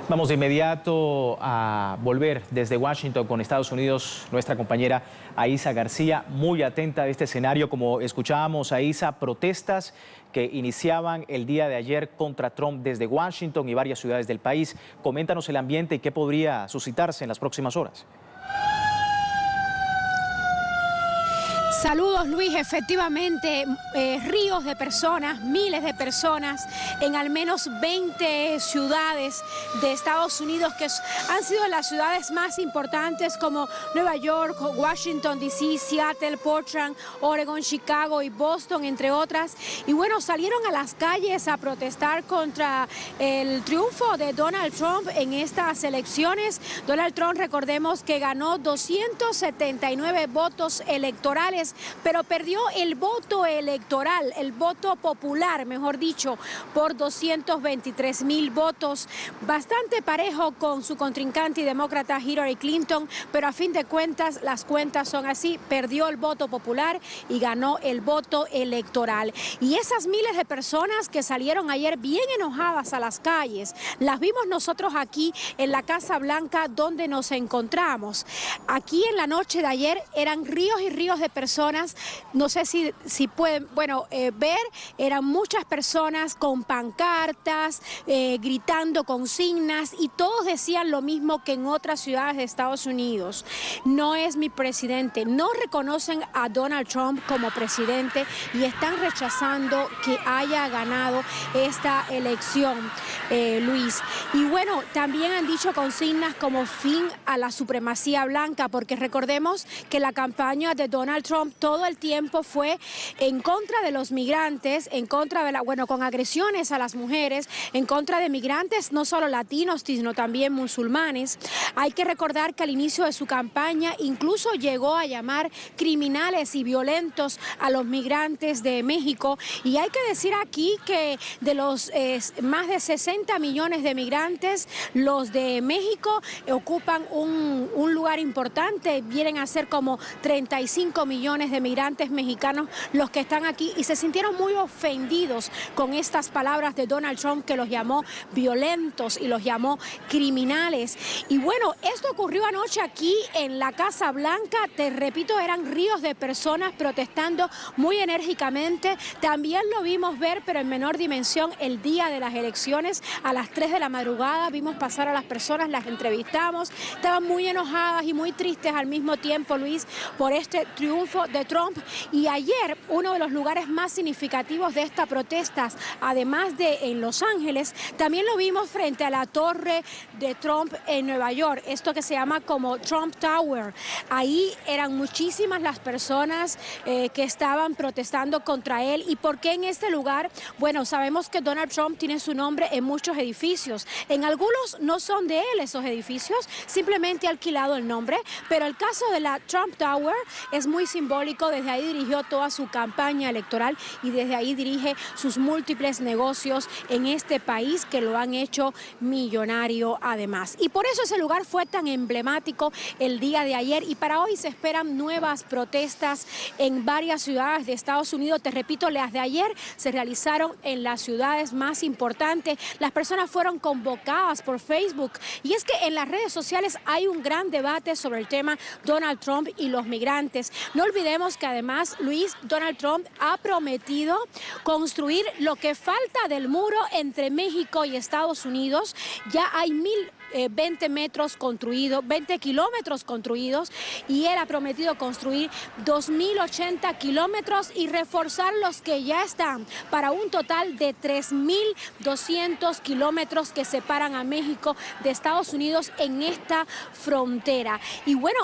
Vamos de inmediato a volver desde Washington con Estados Unidos, nuestra compañera Aisa García, muy atenta a este escenario. Como escuchábamos, Aisa, protestas que iniciaban el día de ayer contra Trump desde Washington y varias ciudades del país. Coméntanos el ambiente y qué podría suscitarse en las próximas horas. Saludos, Luis. Efectivamente, ríos de personas, miles de personas en al menos 20 ciudades de Estados Unidos que han sido las ciudades más importantes como Nueva York, Washington, D.C., Seattle, Portland, Oregon, Chicago y Boston, entre otras. Y bueno, salieron a las calles a protestar contra el triunfo de Donald Trump en estas elecciones. Donald Trump, recordemos que ganó 279 votos electorales, pero perdió el voto electoral, el voto popular, mejor dicho, por 223,000 votos, bastante parejo con su contrincante y demócrata Hillary Clinton, pero a fin de cuentas las cuentas son así: perdió el voto popular y ganó el voto electoral. Y esas miles de personas que salieron ayer bien enojadas a las calles, las vimos nosotros aquí en la Casa Blanca donde nos encontramos. Aquí en la noche de ayer eran ríos y ríos de personas. No sé si pueden ver, eran muchas personas con pancartas, gritando consignas, y todos decían lo mismo que en otras ciudades de Estados Unidos: no es mi presidente. No reconocen a Donald Trump como presidente y están rechazando que haya ganado esta elección, Luis. Y bueno, también han dicho consignas como fin a la supremacía blanca, porque recordemos que la campaña de Donald Trump todo el tiempo fue en contra de los migrantes, en contra de con agresiones a las mujeres, en contra de migrantes no solo latinos, sino también musulmanes. Hay que recordar que al inicio de su campaña incluso llegó a llamar criminales y violentos a los migrantes de México. Y hay que decir aquí que de los más de 60 millones de migrantes, los de México ocupan un lugar importante. Vienen a ser como 35 millones de migrantes mexicanos los que están aquí, y se sintieron muy ofendidos con estas palabras de Donald Trump, que los llamó violentos y los llamó criminales. Y bueno, esto ocurrió anoche aquí en la Casa Blanca. Te repito, eran ríos de personas protestando muy enérgicamente. También lo vimos ver, pero en menor dimensión, el día de las elecciones a las 3 de la madrugada. Vimos pasar a las personas, las entrevistamos. Estaban muy enojadas y muy tristes al mismo tiempo, Luis, por este triunfo de Trump. Y ayer, uno de los lugares más significativos de estas protestas, además de en Los Ángeles, también lo vimos frente a la torre de Trump en Nueva York, esto que se llama como Trump Tower. Ahí eran muchísimas las personas que estaban protestando contra él. ¿Y por qué en este lugar? Bueno, sabemos que Donald Trump tiene su nombre en muchos edificios. En algunos no son de él esos edificios, simplemente ha alquilado el nombre, pero el caso de la Trump Tower es muy simbólico. Desde ahí dirigió toda su campaña electoral y desde ahí dirige sus múltiples negocios en este país que lo han hecho millonario además. Y por eso ese lugar fue tan emblemático el día de ayer, y para hoy se esperan nuevas protestas en varias ciudades de Estados Unidos. Te repito, las de ayer se realizaron en las ciudades más importantes. Las personas fueron convocadas por Facebook, y es que en las redes sociales hay un gran debate sobre el tema Donald Trump y los migrantes. No olvidemos que además, Luis, Donald Trump ha prometido construir lo que falta del muro entre México y Estados Unidos. Ya hay 20 metros construidos, 20 kilómetros construidos, y él ha prometido construir 2.080 kilómetros y reforzar los que ya están, para un total de 3.200 kilómetros que separan a México de Estados Unidos en esta frontera. Y bueno,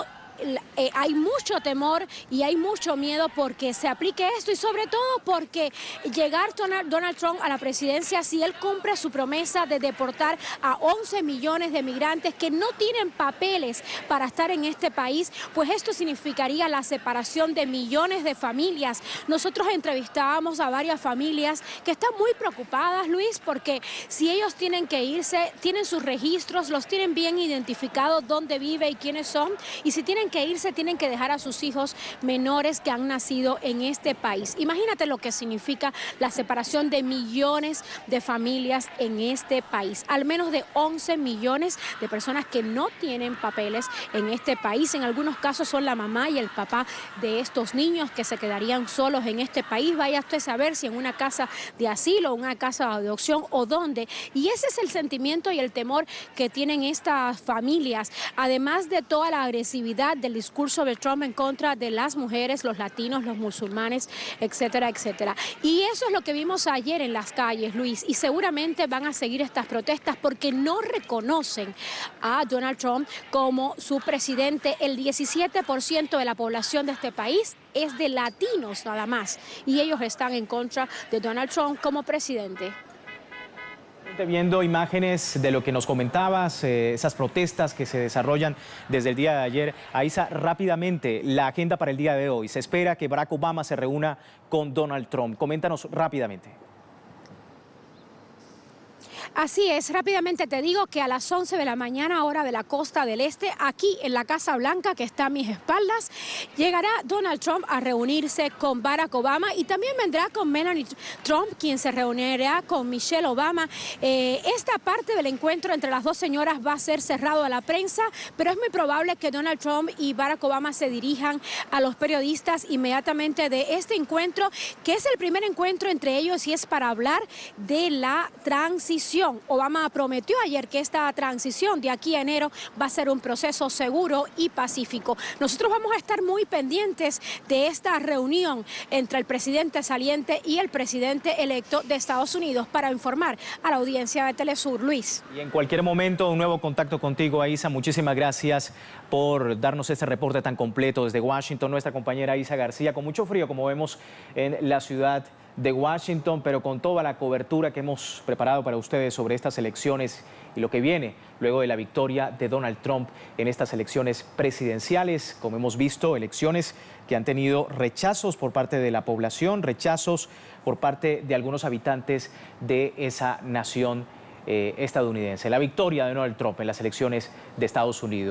hay mucho temor y hay mucho miedo porque se aplique esto, y sobre todo porque llegar Donald Trump a la presidencia, si él cumple su promesa de deportar a 11 millones de migrantes que no tienen papeles para estar en este país, pues esto significaría la separación de millones de familias. Nosotros entrevistábamos a varias familias que están muy preocupadas, Luis, porque si ellos tienen que irse, tienen sus registros, los tienen bien identificados, dónde vive y quiénes son, y si tienen tienen que irse, tienen que dejar a sus hijos menores que han nacido en este país. Imagínate lo que significa la separación de millones de familias en este país. Al menos de 11 millones de personas que no tienen papeles en este país. En algunos casos son la mamá y el papá de estos niños que se quedarían solos en este país. Vaya usted a saber si en una casa de asilo, una casa de adopción o dónde. Y ese es el sentimiento y el temor que tienen estas familias, además de toda la agresividad del discurso de Trump en contra de las mujeres, los latinos, los musulmanes, etcétera, etcétera. Y eso es lo que vimos ayer en las calles, Luis, y seguramente van a seguir estas protestas porque no reconocen a Donald Trump como su presidente. El 17% de la población de este país es de latinos nada más, y ellos están en contra de Donald Trump como presidente. Viendo imágenes de lo que nos comentabas, esas protestas que se desarrollan desde el día de ayer, Aiza, rápidamente la agenda para el día de hoy. Se espera que Barack Obama se reúna con Donald Trump. Coméntanos rápidamente. Así es, rápidamente te digo que a las 11 de la mañana, hora de la costa del este, aquí en la Casa Blanca, que está a mis espaldas, llegará Donald Trump a reunirse con Barack Obama y también vendrá con Melania Trump, quien se reunirá con Michelle Obama. Esta parte del encuentro entre las dos señoras va a ser cerrado a la prensa, pero es muy probable que Donald Trump y Barack Obama se dirijan a los periodistas inmediatamente de este encuentro, que es el primer encuentro entre ellos y es para hablar de la transición. Obama prometió ayer que esta transición de aquí a enero va a ser un proceso seguro y pacífico. Nosotros vamos a estar muy pendientes de esta reunión entre el presidente saliente y el presidente electo de Estados Unidos para informar a la audiencia de Telesur. Luis. Y en cualquier momento un nuevo contacto contigo, Aiza. Muchísimas gracias por darnos este reporte tan completo desde Washington. Nuestra compañera Aiza García, con mucho frío como vemos en la ciudad de Washington, pero con toda la cobertura que hemos preparado para ustedes sobre estas elecciones y lo que viene luego de la victoria de Donald Trump en estas elecciones presidenciales. Como hemos visto, elecciones que han tenido rechazos por parte de la población, rechazos por parte de algunos habitantes de esa nación estadounidense. La victoria de Donald Trump en las elecciones de Estados Unidos.